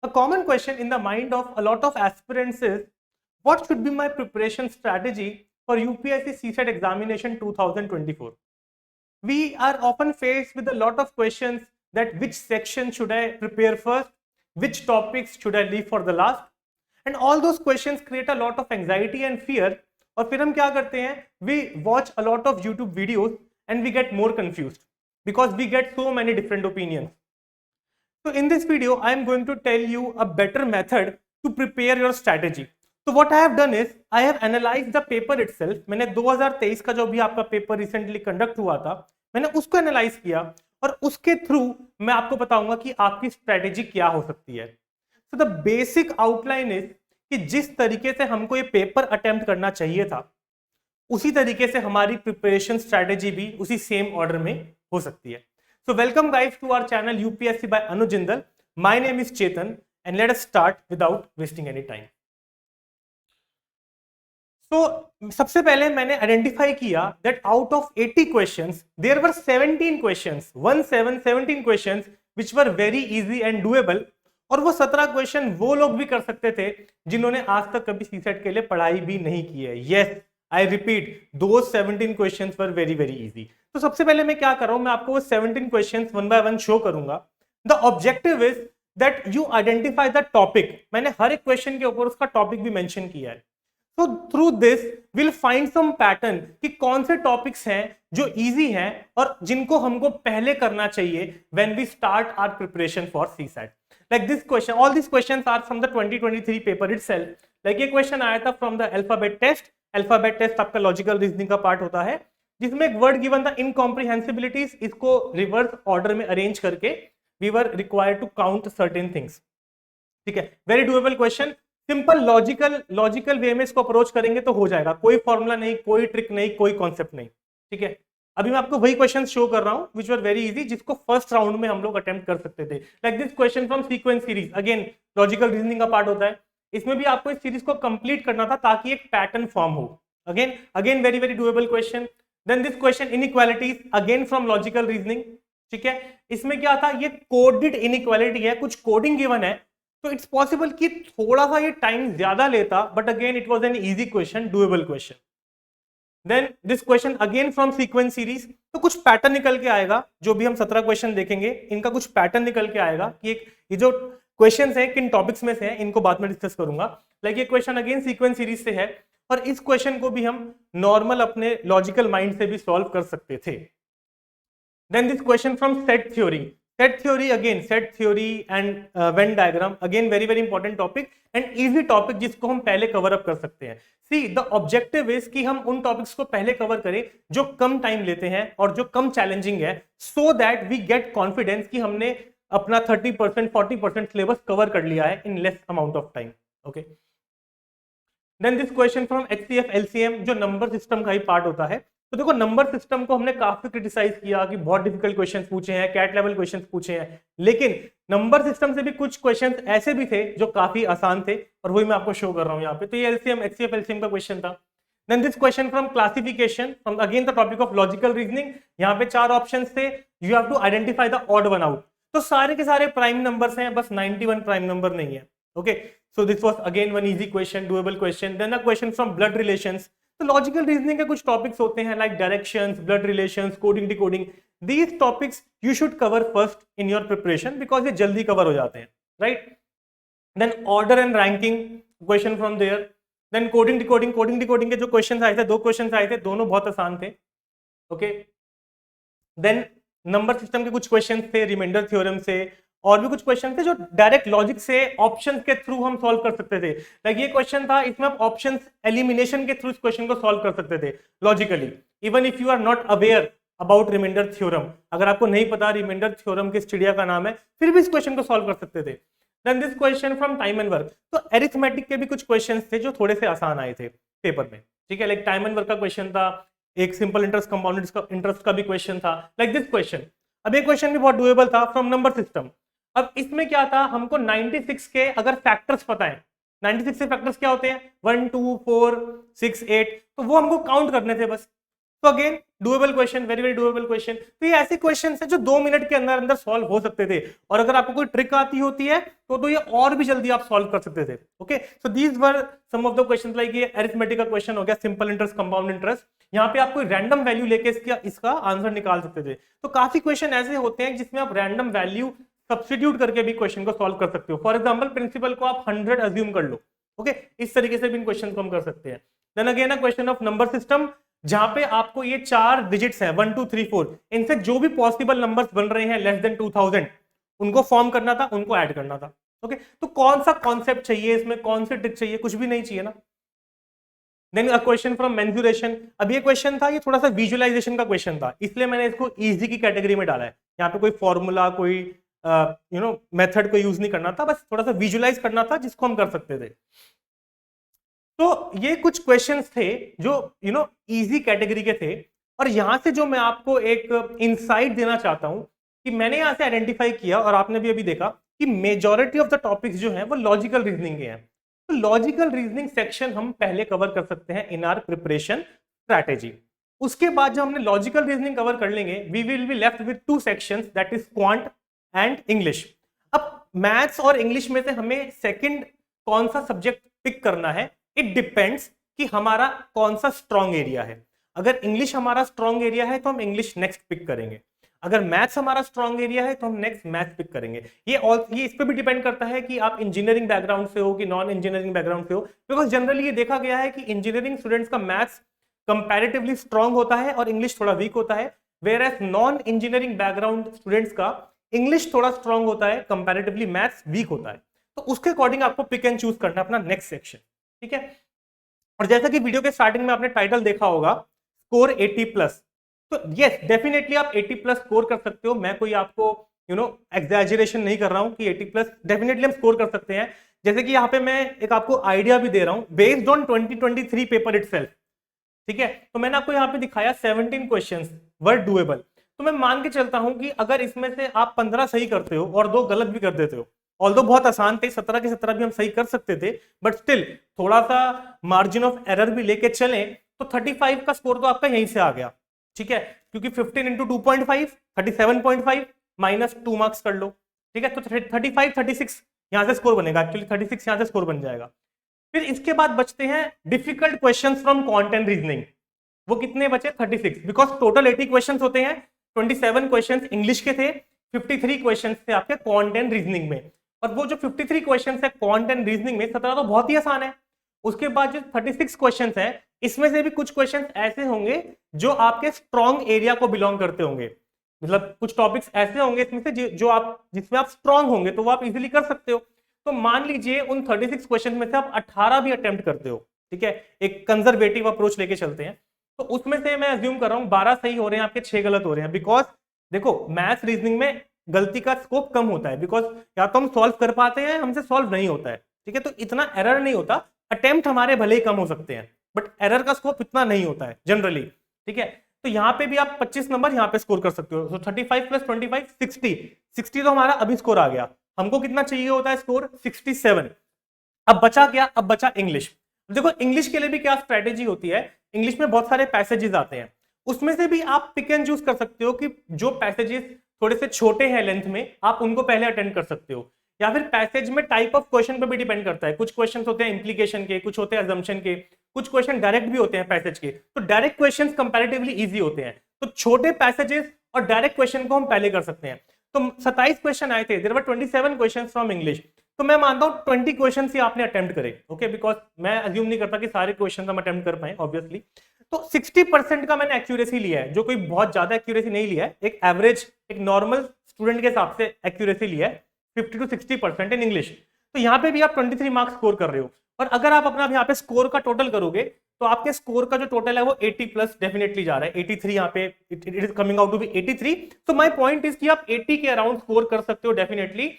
A common question in the mind of a lot of aspirants is, what should be my preparation strategy for UPSC CSET examination 2024? We are often faced with a lot of questions that which section should I prepare first, which topics should I leave for the last, and all those questions create a lot of anxiety and fear. और फिर हम क्या करते हैं, we watch a lot of YouTube videos and we get more confused because we get so many different opinions. So in this video, I am going to tell you a better method to prepare your strategy. So what I have done is, I have analyzed the paper itself. मैंने 2023 का जो भी आपका paper recently conduct हुआ था, मैंने उसको analyse किया और उसके थ्रू मैं आपको बताऊंगा कि आपकी स्ट्रेटेजी क्या हो सकती है. So the basic outline is कि जिस तरीके से हमको ये पेपर अटेम्प्ट करना चाहिए था, उसी तरीके से हमारी प्रिपरेशन स्ट्रेटेजी भी उसी सेम ऑर्डर में हो सकती है. So welcome guys to our channel UPSC by Anuj Jindal. My name is Chetan and let us start without wasting any time. So सबसे पहले मैंने आइडेंटिफाई किया that out of 80 questions there were 17 questions 17 questions which were very easy and doable. और वो 17 question वो लोग भी कर सकते थे जिन्होंने आज तक कभी सीसेट के लिए पढ़ाई भी नहीं की है. यस, आई रिपीट, दो 17 questions were very very easy. तो सबसे पहले मैं क्या कर रहा हूं, मैं आपको वो 17 questions one by one show करूंगा. The objective is that you identify the topic. मैंने हर एक क्वेश्चन के ऊपर उसका टॉपिक भी मेंशन किया है. तो through this will find some pattern कि कौन से टॉपिक्स हैं जो इजी हैं और जिनको हमको पहले करना चाहिए when we start our preparation for CSAT. Like this question, all these questions are from the 2023 paper itself. Like ये क्वेश्चन आया था from the alphabet test. Alphabet test आपका लॉजिकल रीजनिंग का पार्ट होता है, जिसमें एक वर्ड गिवन था इनकॉम्प्रिहेंसिबिलिटीज. इसको रिवर्स ऑर्डर में अरेंज करके we were required to count certain things. ठीक है, very doable question. Simple logical वे में इसको अप्रोच करेंगे तो हो जाएगा. कोई फॉर्मूला नहीं, कोई ट्रिक नहीं, कोई कॉन्सेप्ट नहीं. ठीक है, अभी मैं आपको वही क्वेश्चन शो कर रहा हूं विच वर वेरी इजी, जिसको फर्स्ट राउंड में हम लोग अटेम्प्ट कर सकते थे. Like this question from sequence series, again logical reasoning का पार्ट होता है. इसमें भी आपको इस सीरीज को कंप्लीट करना था ताकि एक पैटर्न फॉर्म हो. Again very very doable question. Then this question inequalities, again from logical reasoning. ठीक है, इसमें क्या था, ये कोडेड इनइक्वालिटी है, कुछ कोडिंग गिवन है, तो इट्स पॉसिबल कि थोड़ा सा ये टाइम ज्यादा लेता, but again it was an easy question, doable question. Then this question again from sequence series. तो कुछ पैटर्न निकल के आएगा, जो भी हम 17 क्वेश्चन देखेंगे इनका कुछ पैटर्न निकल के आएगा कि एक ये जो क्वेश्चंस हैं किन टॉपिक्स में से हैं, इनको बाद में डिस्कस करूंगा. लाइक ये क्वेश्चन अगेन सीक्वेंस सीरीज से है और इस क्वेश्चन को भी हम नॉर्मल अपने लॉजिकल माइंड से भी सॉल्व कर सकते थे. Then this question from set theory. Set theory again, set theory and Venn diagram, again very very important topic and easy topic जिसको हम पहले कवर अप कर सकते हैं. See, the objective is कि हम उन टॉपिक्स को पहले कवर करें जो कम टाइम लेते हैं और जो कम चैलेंजिंग है, so that we get confidence कि हमने अपना 30% 40% सिलेबस कवर कर लिया है in less amount of time. Okay. Then this question from HCF LCM, जो नंबर सिस्टम का ही पार्ट होता है. तो देखो, नंबर सिस्टम को हमने काफी क्रिटिसाइज किया कि बहुत डिफिकल्ट क्वेश्चंस पूछे हैं, कैट लेवल क्वेश्चंस पूछे हैं, लेकिन नंबर सिस्टम से भी कुछ क्वेश्चंस ऐसे भी थे जो काफी आसान थे और वही मैं आपको शो कर रहा हूं यहाँ पे. तो ये एलसीएम एचसीएफ एलसीएम का क्वेश्चन था. Then this question from classification, from again the topic of logical reasoning. यहाँ पे 4 ऑप्शंस थे, you have to identify the odd one out. तो सारे के सारे प्राइम नंबर्स हैं, बस 91 प्राइम नंबर नहीं है. Okay, so this was again one easy question, doable question. Then the question from blood relations. तो लॉजिकल रीजनिंग के कुछ टॉपिक्स होते हैं like directions, blood relations, coding decoding. These topics you should cover first in your preparation because ये जल्दी cover हो जाते हैं, right. Then order and ranking question from there. Then coding decoding के जो क्वेश्चन आए थे, 2 क्वेश्चन आए थे, दोनों बहुत आसान थे. ओके. देन नंबर सिस्टम के कुछ क्वेश्चन थे रिमाइंडर थ्योरम से, और भी कुछ क्वेश्चन थे जो डायरेक्ट लॉजिक से ऑप्शंस के थ्रू हम सॉल्व कर सकते थे. लाइक ये क्वेश्चन था, इसमें आप ऑप्शंस एलिमिनेशन के थ्रू इस क्वेश्चन को सॉल्व कर सकते थे logically, even if you are not aware about remainder theorem. अगर आपको नहीं पता रिमाइंडर थ्योरम किस चिड़िया का नाम है, फिर भी इस क्वेश्चन को सॉल्व कर सकते थे. Then this question from time and work. तो एरिथमेटिक के भी कुछ क्वेश्चन थे जो थोड़े से आसान आए थे पेपर में. ठीक है, लाइक टाइम एंड वर्क का क्वेश्चन था, एक सिंपल इंटरेस्ट कंपाउंड इंटरेस्ट का भी क्वेश्चन था. Like this question. अब ये क्वेश्चन भी बहुत डूएबल था फ्रॉम नंबर सिस्टम. अब इसमें क्या था, हमको 96 के अगर फैक्टर्स पता है, 96 से फैक्टर्स क्या होते हैं, 1 2 4 6 8, तो वो हमको काउंट करने थे बस. तो again doable question, very very doable question. तो ये ऐसे क्वेश्चन है जो 2 मिनट के अंदर अंदर सॉल्व हो सकते थे, और अगर आपको कोई ट्रिक आती होती है तो ये और भी जल्दी आप सॉल्व कर सकते थे। Okay, so these were some of the questions, like ये अरिथमेटिक का क्वेश्चन हो गया, सिंपल इंटरेस्ट, कंपाउंड इंटरेस्ट, यहाँ पे आप कोई रैंडम वैल्यू लेके इसका आंसर निकाल सकते थे। तो काफी क्वेश्चन ऐसे होते हैं जिसमें आप रैंडम वैल्यू सब्स्टिट्यूट करके भी क्वेश्चन को सॉल्व कर सकते हो। फॉर एग्जांपल प्रिंसिपल को आप 100 अज्यूम कर लो। ओके, इस तरीके से भी इन क्वेश्चन को हम कर सकते हैं। Then again a question of number system, जहां पे आपको ये 4 डिजिट्स हैं 1 2 3 4, इनसे जो भी पॉसिबल नंबर्स बन रहे हैं लेस देन 2000, उनको फॉर्म करना था, उनको ऐड करना था। ओके, तो कौन सा कॉन्सेप्ट चाहिए इसमें, कौन से ट्रिक चाहिए, कुछ भी नहीं चाहिए ना। Then a question from mensuration, अब ये क्वेश्चन था, ये थोड़ा सा विजुअलाइजेशन का क्वेश्चन था, इसलिए मैंने इसको इजी की कैटेगरी में डाला है। यहाँ पे कोई फॉर्मूला, कोई मेथड को यूज नहीं करना था, बस थोड़ा सा विजुअलाइज करना था, जिसको हम कर सकते थे। तो ये कुछ क्वेश्चंस थे जो इजी कैटेगरी के थे, और यहां से जो मैं आपको एक इनसाइट देना चाहता हूं कि मैंने यहां से आइडेंटिफाई किया, और आपने भी अभी देखा कि मेजॉरिटी ऑफ द टॉपिक्स जो हैं वो लॉजिकल रीजनिंग के हैं। तो लॉजिकल रीजनिंग सेक्शन हम पहले कवर कर सकते हैं इन आर प्रिपरेशन स्ट्रैटेजी। उसके बाद जब हमने लॉजिकल रीजनिंग कवर कर लेंगे, we will be left with 2 sections, that is quant and English. अब मैथ्स और इंग्लिश में से हमें सेकंड कौन सा सब्जेक्ट पिक करना है, इट डिपेंड्स कि हमारा कौन सा स्ट्रॉन्ग एरिया है। अगर इंग्लिश हमारा स्ट्रॉन्ग एरिया है तो हम इंग्लिश नेक्स्ट पिक करेंगे, अगर मैथ्स हमारा स्ट्रॉन्ग एरिया है तो हम नेक्स्ट मैथ्स पिक करेंगे। ये इस पे भी डिपेंड करता है कि आप इंजीनियरिंग बैकग्राउंड से हो कि नॉन इंजीनियरिंग बैकग्राउंड से हो, बिकॉज जनरली ये देखा गया है कि इंजीनियरिंग स्टूडेंट्स का मैथ्स कंपैरेटिवली स्ट्रॉन्ग होता है और इंग्लिश थोड़ा वीक होता है, whereas non engineering background students का इंग्लिश थोड़ा स्ट्रॉन्ग होता है, कंपैरेटिवली मैथ्स वीक होता है। तो उसके अकॉर्डिंग आपको पिक एंड चूज करना है अपना नेक्स्ट सेक्शन, ठीक है। और जैसा कि वीडियो के स्टार्टिंग में आपने टाइटल देखा होगा, स्कोर 80+, तो यस डेफिनेटली आप 80+ स्कोर कर सकते हो। मैं कोई आपको एग्जैजरेशन नहीं कर रहा हूं कि 80+ डेफिनेटली हम स्कोर कर सकते हैं। जैसे कि यहाँ पे मैं एक आपको आइडिया भी दे रहा हूं बेस्ड ऑन 2023 पेपर इटसेल्फ, ठीक है। तो मैंने आपको यहाँ पे दिखाया 17 क्वेश्चंस वर डुएबल। तो मैं मान के चलता हूं कि अगर इसमें से आप 15 सही करते हो और 2 गलत भी कर देते हो, ऑल्दो बहुत आसान थे, 17 के 17 भी हम सही कर सकते थे, बट स्टिल थोड़ा सा मार्जिन ऑफ एरर भी लेके चले तो 35 का स्कोर तो आपका यहीं से आ गया, ठीक है। क्योंकि 15 इंटू 2.5 37.5 माइनस 2 मार्क्स कर लो, ठीक है। तो 35 36 यहां से स्कोर बनेगा, एक्चुअली 36 यहां से स्कोर बन जाएगा। फिर इसके बाद बचते हैं difficult questions from content reasoning, वो कितने बचे 36, बिकॉज टोटल 80 क्वेश्चंस होते हैं, 27 क्वेश्चंस इंग्लिश के थे, 53 क्वेश्चंस थे आपके कंटेंट रीजनिंग में। और वो जो 53 क्वेश्चंस है कंटेंट रीजनिंग में, 17 तो बहुत ही आसान है। उसके बाद जो 36 क्वेश्चंस है, इसमें से भी कुछ क्वेश्चंस ऐसे होंगे जो आपके स्ट्रॉन्ग एरिया को बिलोंग करते होंगे, मतलब कुछ टॉपिक्स ऐसे होंगे इसमें से जो आप जिसमें आप स्ट्रॉन्ग होंगे तो वो आप इजीली कर सकते हो। तो मान लीजिए उन 36 क्वेश्चन में से आप 18 भी अटेम्प्ट करते हो, ठीक है, एक कंजर्वेटिव अप्रोच लेके चलते हैं, तो उसमें से मैं अज्यूम कर रहा हूं 12 सही हो रहे हैं आपके, 6 गलत हो रहे हैं। बिकॉज देखो मैथ्स रीजनिंग में गलती का स्कोप कम होता है, बिकॉज या तो हम सॉल्व कर पाते हैं, हमसे सॉल्व नहीं होता है, ठीक है। तो इतना एरर नहीं होता, अटेम्प्ट हमारे भले ही कम हो सकते हैं बट एरर का स्कोप इतना नहीं होता है जनरली, ठीक है। तो यहाँ पे भी आप 25 नंबर यहाँ पे स्कोर कर सकते हो। तो 35 + 25 60 तो हमारा अभी स्कोर आ गया। हमको कितना चाहिए होता है स्कोर 67। अब बचा क्या, अब बचा इंग्लिश। देखो इंग्लिश के लिए भी क्या स्ट्रेटेजी होती है, इंग्लिश में बहुत सारे पैसेजेस आते हैं, उसमें से भी आप पिक एंड चूज कर सकते हो कि जो पैसेजेस थोड़े से छोटे हैं लेंथ में, आप उनको पहले अटेंड कर सकते हो। या फिर पैसेज में टाइप ऑफ क्वेश्चन पे भी डिपेंड करता है, कुछ क्वेश्चन होते हैं इंप्लीकेशन के, कुछ होते हैं अजम्पशन के, कुछ क्वेश्चन डायरेक्ट भी होते हैं पैसेज के। तो डायरेक्ट क्वेश्चन कंपैरेटिवली इजी होते हैं, तो छोटे पैसेजेस और डायरेक्ट क्वेश्चन को हम पहले कर सकते हैं। तो 27 क्वेश्चन आए थे, there were 27 question from English. तो मैं मानता हूं 20 क्वेश्चन ही आपने अटेम्प्ट करे, ओके, बिकॉज मैं अज्यूम नहीं करता कि सारे क्वेश्चन हम अटेम्प्ट कर पाए ऑब्वियसली। तो 60% का मैंने एक्यूरेसी लिया है, जो कोई बहुत ज्यादा एक्यूरेसी नहीं लिया है, एक एवरेज एक नॉर्मल स्टूडेंट के हिसाब से एक्यूरेसी लिया है 50 to 60% इन इंग्लिश। तो यहाँ पे भी आप 23 मार्क्स स्कोर कर रहे हो, और अगर आप अपना यहाँ पे स्कोर का टोटल करोगे तो आपके स्कोर का जो टोटल है वो 80+ डेफिनेटली जा रहा है, 83 यहाँ पे it is coming out to be 83। तो माय पॉइंट इज कि आप 80 के अराउंड स्कोर कर सकते हो डेफिनेटली।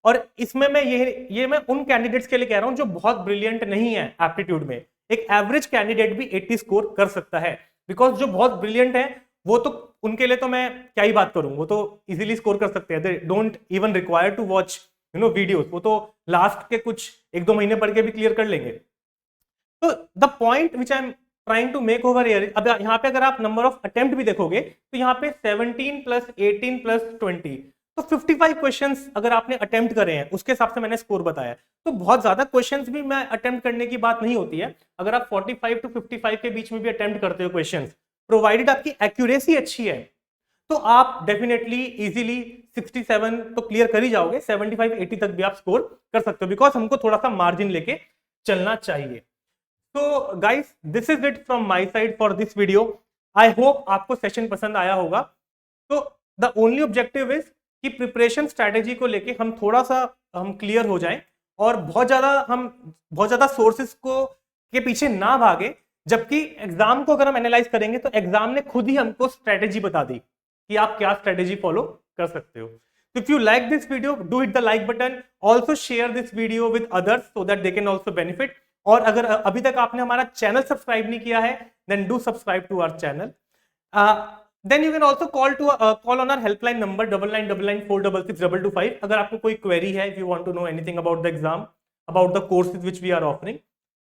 और इसमें मैं ये मैं उन कैंडिडेट्स के लिए कह रहा हूं जो बहुत ब्रिलियंट नहीं है एप्टीट्यूड में, एक एवरेज कैंडिडेट भी 80 स्कोर कर सकता है, बिकॉज जो बहुत ब्रिलियंट है वो तो उनके लिए तो मैं क्या ही बात करूं, वो तो इजीली स्कोर कर सकते हैं, they don't even require to watch videos, वो तो लास्ट के कुछ 1-2 महीने पढ़ के भी क्लियर कर लेंगे। तो the point which I am trying to make over here. अब यहाँ पे अगर आप नंबर ऑफ अटेम्प्ट भी देखोगे तो यहाँ पे 17 प्लस 18 प्लस 20, तो 55 क्वेश्चंस अगर आपने अटेम्प्ट करे हैं उसके हिसाब से मैंने स्कोर बताया। तो बहुत ज्यादा क्वेश्चंस भी मैं अटेम्प्ट करने की बात नहीं होती है। अगर आप 45 टू 55 के बीच में भी अटेम्प्ट करते हो क्वेश्चंस, प्रोवाइडेड आपकी एक्यूरेसी अच्छी है, तो आप डेफिनेटली इजीली 67 तो क्लियर कर ही जाओगे, 75-80 तक भी आप स्कोर कर सकते हो, बिकॉज हमको थोड़ा सा मार्जिन लेके चलना चाहिए। तो guys, this is it from my side for this video. I hope आपको सेशन पसंद आया होगा। तो द ओनली ऑब्जेक्टिव इज कि प्रिपरेशन स्ट्रैटेजी को लेके हम थोड़ा सा हम क्लियर हो जाएं और बहुत ज्यादा सोर्सेस को के पीछे ना भागे, जबकि एग्जाम को अगर हम एनालाइज करेंगे तो एग्जाम ने खुद ही हमको स्ट्रैटेजी बता दी कि आप क्या स्ट्रैटेजी फॉलो कर सकते हो। तो if you like this video, do hit the like button, also share this video with others so that they can also benefit. और अगर अभी तक आपने हमारा चैनल सब्सक्राइब नहीं किया है, then do subscribe to our channel. Then you can also call on our helpline number 9999466225 अगर आपको कोई क्वेरी है, if you want to know anything about the exam, about the courses which we are offering.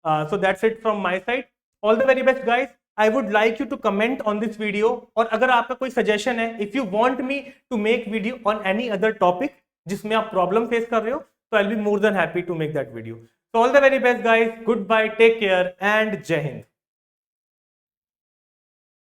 So that's it from my side. All the very best, guys. I would like you to comment on this video. और अगर आपका कोई suggestion है, if you want me to make video on any other topic जिसमें आप problem face कर रहे हो, तो I'll be more than happy to make that video. So all the very best, guys. Goodbye, take care, and Jai Hind.